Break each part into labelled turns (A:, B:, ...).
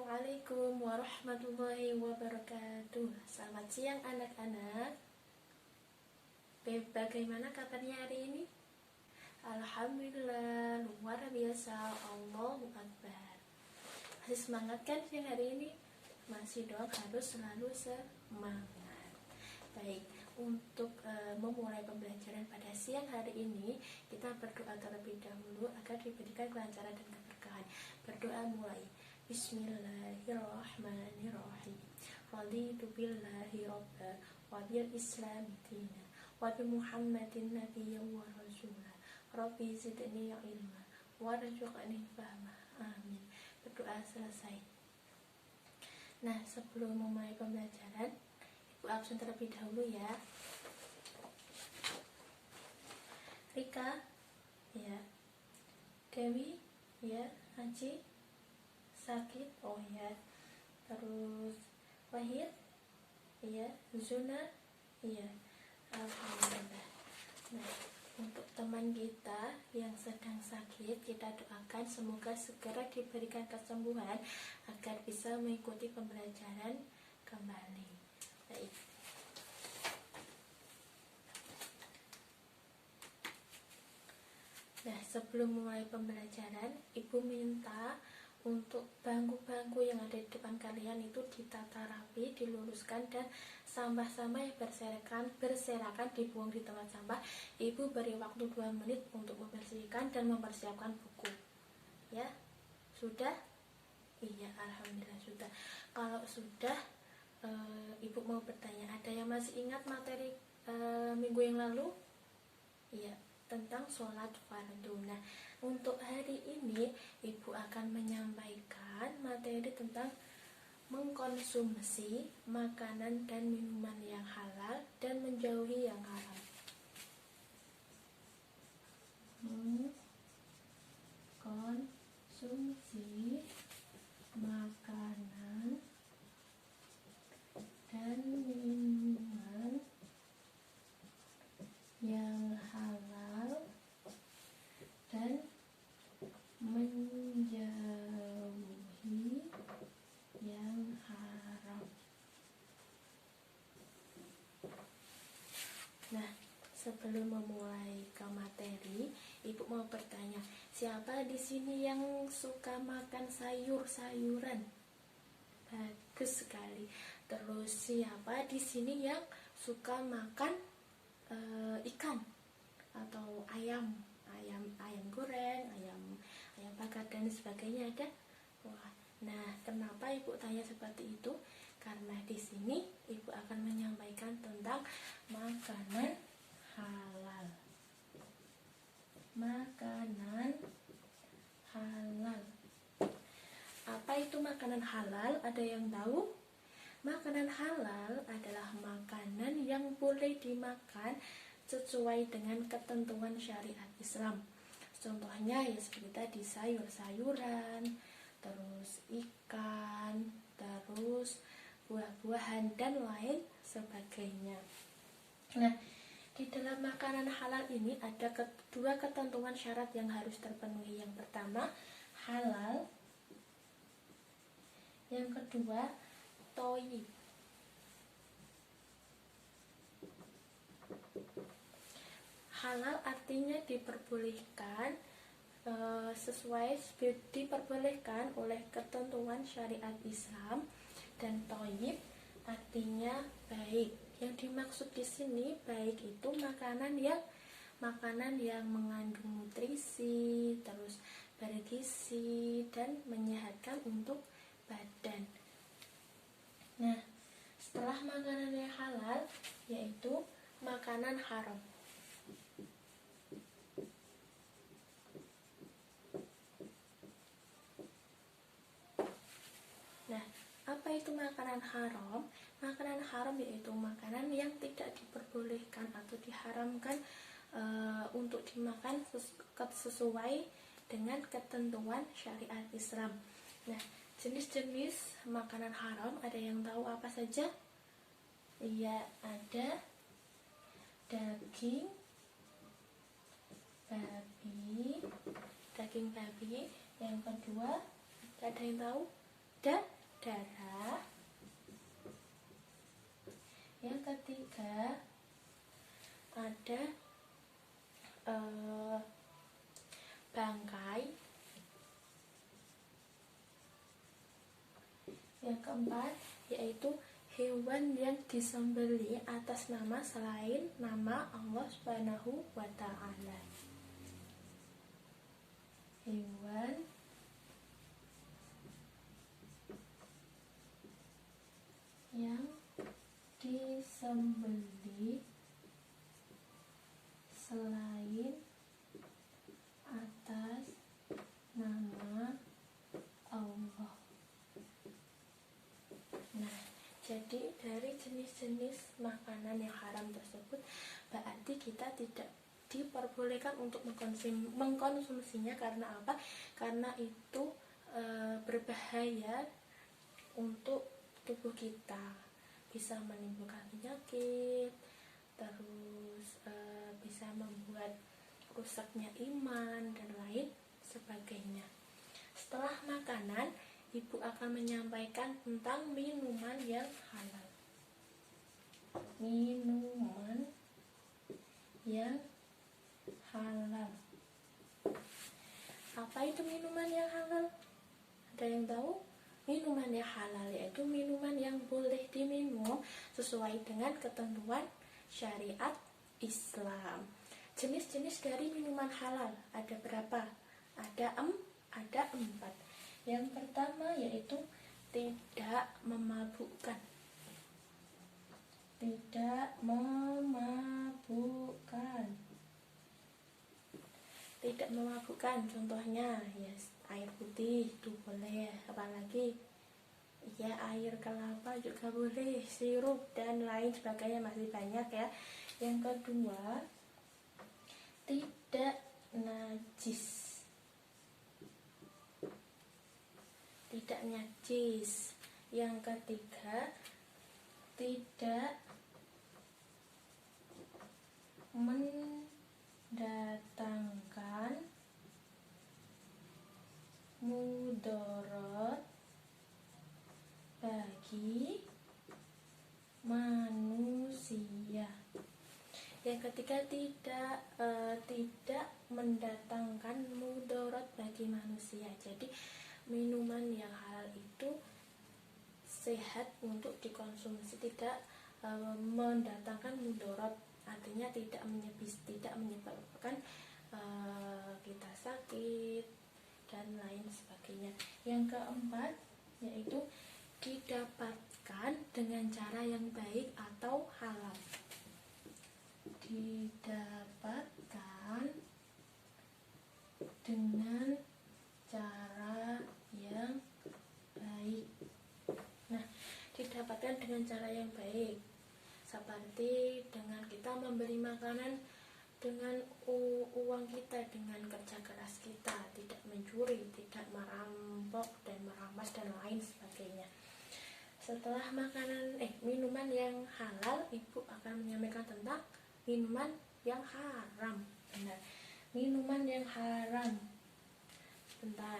A: Assalamualaikum warahmatullahi wabarakatuh. Selamat siang anak-anak. Bagaimana kabarnya hari ini? Alhamdulillah, luar biasa, Allahu Akbar. Masih semangat kan siang hari ini? Masih dong, harus selalu semangat. Baik, untuk memulai pembelajaran pada siang hari ini, kita berdoa terlebih dahulu agar diberikan kelancaran dan keberkahan. Berdoa mulai. Bismillahirrahmanirrahim. Raditu billahi rabba wa bil islami dina wa bi Muhammadin nabiyyan wa rasula. Rabbi zidni ilma warzuqni fahma. Amin. Berdoa selesai. Nah, sebelum memulai pembelajaran, Ibu absen terlebih dahulu ya. Rika, ya. Dewi, ya. Aci, sakit, oh ya. Terus Wahid, ya. Zuna, ya. Alhamdulillah. Nah, untuk teman kita yang sedang sakit, kita doakan semoga segera diberikan kesembuhan agar bisa mengikuti pembelajaran kembali. Baik. Nah, sebelum mulai pembelajaran, Ibu minta untuk bangku-bangku yang ada di depan kalian itu ditata rapi, diluruskan, dan sampah-sampah yang berserakan dibuang di tempat sampah. Ibu beri waktu 2 menit untuk membersihkan dan mempersiapkan buku. Ya, sudah? Iya, alhamdulillah sudah. Kalau sudah, Ibu mau bertanya, ada yang masih ingat materi minggu yang lalu? Iya, tentang sholat fardu. Nah, untuk hari ini Ibu akan menyampaikan materi tentang mengkonsumsi makanan dan minuman yang halal dan menjauhi yang haram. Mengkonsumsi makanan dan minuman yang halal dan menjauhi yang haram. Nah, sebelum memulai ke materi, Ibu mau bertanya, siapa di sini yang suka makan sayur-sayuran? Bagus sekali. Terus siapa di sini yang suka makan ikan atau ayam goreng, ayam bakar dan sebagainya ada? Wah, nah kenapa Ibu tanya seperti itu? Karena di sini Ibu akan menyampaikan tentang makanan halal. Makanan halal. Apa itu makanan halal? Ada yang tahu? Makanan halal adalah makanan yang boleh dimakan sesuai dengan ketentuan syariat Islam. Contohnya ya seperti tadi, sayur-sayuran, terus ikan, terus buah-buahan dan lain sebagainya. Nah, di dalam makanan halal ini ada dua ketentuan syarat yang harus terpenuhi. Yang pertama, halal. Yang kedua, thayyib. Halal artinya diperbolehkan diperbolehkan oleh ketentuan syariat Islam, dan thayyib artinya baik. Yang dimaksud di sini baik itu makanan yang mengandung nutrisi, terus bergizi dan menyehatkan untuk badan. Nah, setelah makanan yang halal yaitu makanan haram. Nah, apa itu makanan haram? Makanan haram yaitu makanan yang tidak diperbolehkan atau diharamkan untuk dimakan sesuai dengan ketentuan syariat Islam. Nah, jenis-jenis makanan haram ada yang tahu apa saja? Iya, ada daging babi. Yang kedua, ada yang tahu? darah. Yang ketiga ada bangkai. Yang keempat yaitu hewan yang disembelih atas nama selain nama Allah Subhanahu wa Ta'ala. Hewan yang disembelih selain atas nama Allah. Nah, jadi dari jenis-jenis makanan yang haram tersebut berarti kita tidak diperbolehkan untuk mengkonsumsinya. Karena apa? Karena itu berbahaya untuk tubuh kita, bisa menimbulkan penyakit, terus bisa membuat rusaknya iman dan lain sebagainya. Setelah makanan, Ibu akan menyampaikan tentang minuman yang halal. Minuman yang halal. Apa itu minuman yang halal? Ada yang tahu? Minuman yang halal yaitu minuman yang boleh diminum sesuai dengan ketentuan syariat Islam. Jenis-jenis dari minuman halal ada berapa? Ada 4. Yang pertama yaitu tidak memabukkan. Tidak memabukkan. Tidak memabukkan contohnya yes, air putih itu boleh, apalagi ya air kelapa juga boleh, sirup dan lain sebagainya, masih banyak ya. Yang kedua, tidak najis. Tidak najis. Yang ketiga, tidak mendatangkan mudarat bagi manusia. Yang ketiga, tidak mendatangkan mudarat bagi manusia. Jadi minuman yang halal itu sehat untuk dikonsumsi, tidak mendatangkan mudarat, artinya tidak menyebabkan kita sakit dan lain sebagainya. Yang keempat yaitu didapatkan dengan cara yang baik atau halal. Didapatkan dengan cara yang baik. Nah, didapatkan dengan cara yang baik seperti dengan kita membeli makanan dengan uang kita, dengan kerja keras kita, tidak mencuri, tidak merampok dan merampas dan lain sebagainya. Setelah minuman yang halal, Ibu akan menyampaikan tentang minuman yang haram. Benar. Minuman yang haram. Bentar.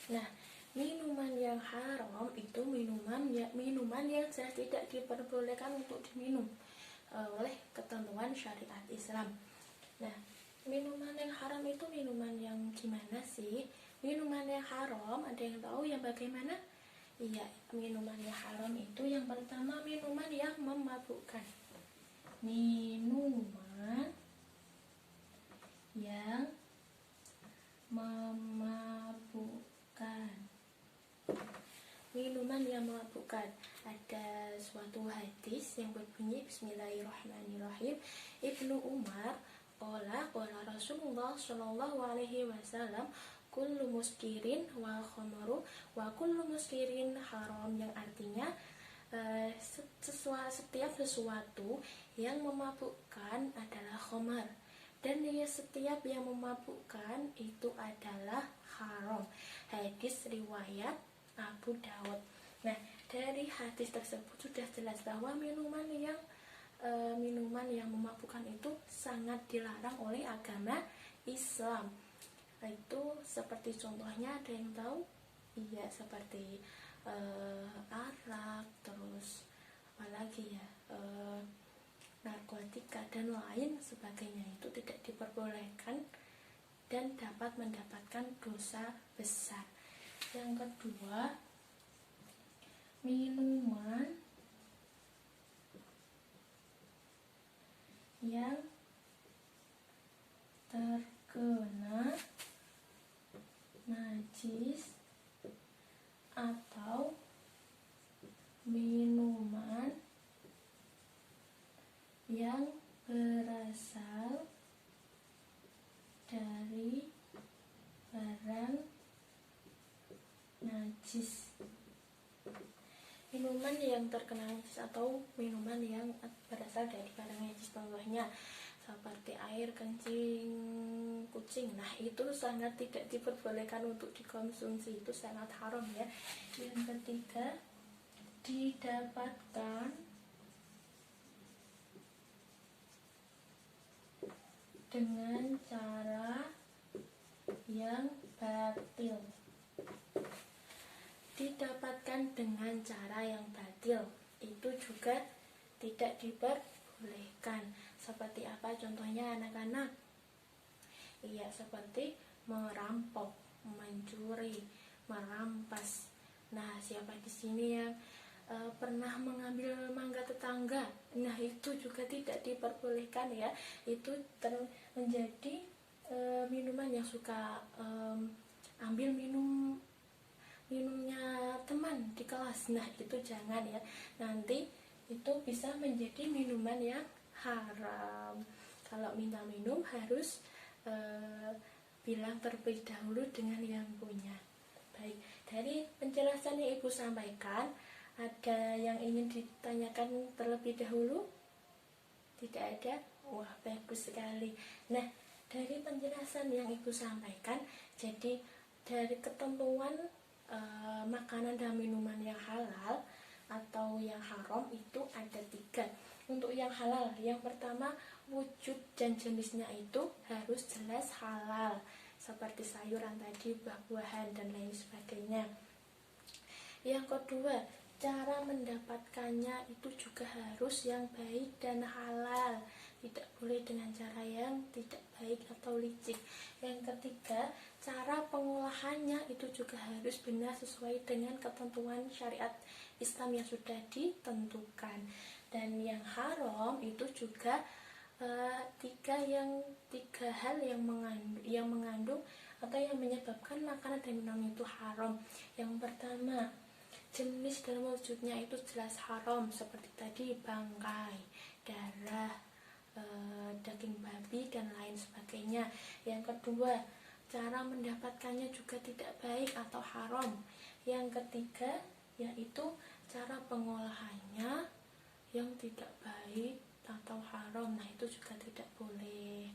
A: Nah, minuman yang haram itu minuman yang sudah tidak diperbolehkan untuk diminum oleh ketentuan syariat Islam. Nah, minuman yang haram itu minuman yang gimana sih? Minuman yang haram, ada yang tahu yang bagaimana? Iya, minuman yang haram itu yang pertama minuman yang memabukkan. Minuman yang memabukkan. Minuman yang memabukkan. Ada suatu hadis yang berbunyi Bismillahirrahmanirrahim. Ibnu Umar qala Rasulullah sallallahu alaihi wasallam kullu muskirin wa khamru wa kullu muskirin haram, yang artinya setiap sesuatu yang memabukkan adalah khamar dan ya setiap yang memabukkan itu adalah haram. Hadis riwayat Abu Daud. Nah, dari hadis tersebut sudah jelas bahwa minuman yang memabukkan itu sangat dilarang oleh agama Islam. Itu seperti contohnya, ada yang tahu? Iya, seperti arak, terus apalagi ya, narkotika dan lain sebagainya, itu tidak diperbolehkan dan dapat mendapatkan dosa besar. Yang kedua, minuman yang terkena najis atau minuman yang berasal dari barang najis. Minuman yang terkena najis atau minuman yang berasal dari barang najis, contohnya seperti air kencing kucing. Nah, itu sangat tidak diperbolehkan untuk dikonsumsi, itu sangat haram ya. Yang ketiga, didapatkan dengan cara yang batil. Didapatkan dengan cara yang batil itu juga tidak diperbolehkan. Seperti apa contohnya, anak-anak? Iya, seperti merampok, mencuri, merampas. Nah, siapa di sini yang pernah mengambil mangga tetangga? Nah, itu juga tidak diperbolehkan ya. Itu menjadi minuman yang suka ambil minumnya teman di kelas. Nah, itu jangan ya, nanti itu bisa menjadi minuman yang haram. Kalau minta minum harus bilang terlebih dahulu dengan yang punya. Baik, dari penjelasan yang Ibu sampaikan, ada yang ingin ditanyakan terlebih dahulu? Tidak ada? Wah, bagus sekali. Nah, dari penjelasan yang Ibu sampaikan, jadi dari ketentuan makanan dan minuman yang halal atau yang haram itu ada 3. Untuk yang halal, yang pertama, wujud dan jenisnya itu harus jelas halal, seperti sayuran tadi, buah-buahan dan lain sebagainya. Yang kedua, cara mendapatkannya itu juga harus yang baik dan halal, tidak boleh dengan cara yang tidak baik atau licik. Yang ketiga, cara pengolahannya itu juga harus benar sesuai dengan ketentuan syariat Islam yang sudah ditentukan. Dan yang haram itu juga tiga hal yang mengandung atau yang menyebabkan makanan dan minuman itu haram. Yang pertama, jenis dan wujudnya itu jelas haram, seperti tadi bangkai, darah, daging babi dan lain sebagainya. Yang kedua, cara mendapatkannya juga tidak baik atau haram. Yang ketiga, yaitu cara pengolahannya yang tidak baik atau haram. Nah, itu juga tidak boleh.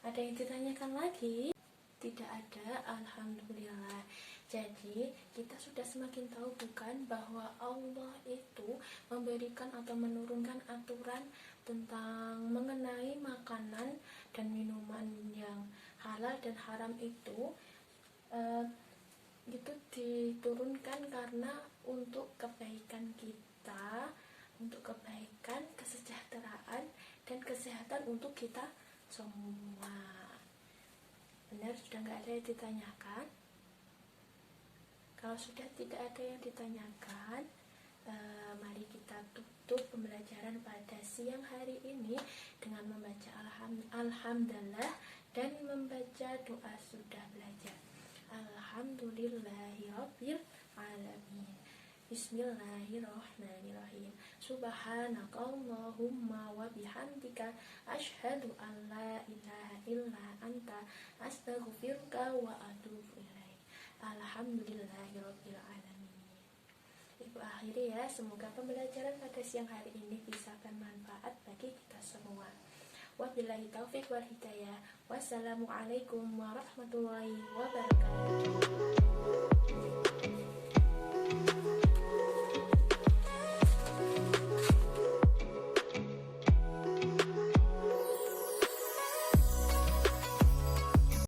A: Ada yang ditanyakan lagi? Tidak ada, alhamdulillah. Jadi kita sudah semakin tahu bukan bahwa Allah itu memberikan atau menurunkan aturan tentang mengenai makanan dan minuman yang halal dan haram itu diturunkan karena untuk kebaikan kita, untuk kebaikan, kesejahteraan dan kesehatan untuk kita semua. Benar, sudah nggak ada yang ditanyakan? Kalau sudah tidak ada yang ditanyakan, mari kita tutup pembelajaran pada siang hari ini dengan membaca alhamdulillah dan membaca doa sudah belajar. Alhamdulillahirabbil alamin. Bismillahirrahmanirrahim. Subhanakallahumma wa bihamdika asyhadu an la ilaha illa anta astaghfiruka wa atubu ilaik. Alhamdulillahirabbil alamin. Ibu akhiri ya, semoga pembelajaran pada siang hari ini bisa bermanfaat bagi kita semua. Wabillahi taufik wal hidayah. Wassalamualaikum warahmatullahi wabarakatuh.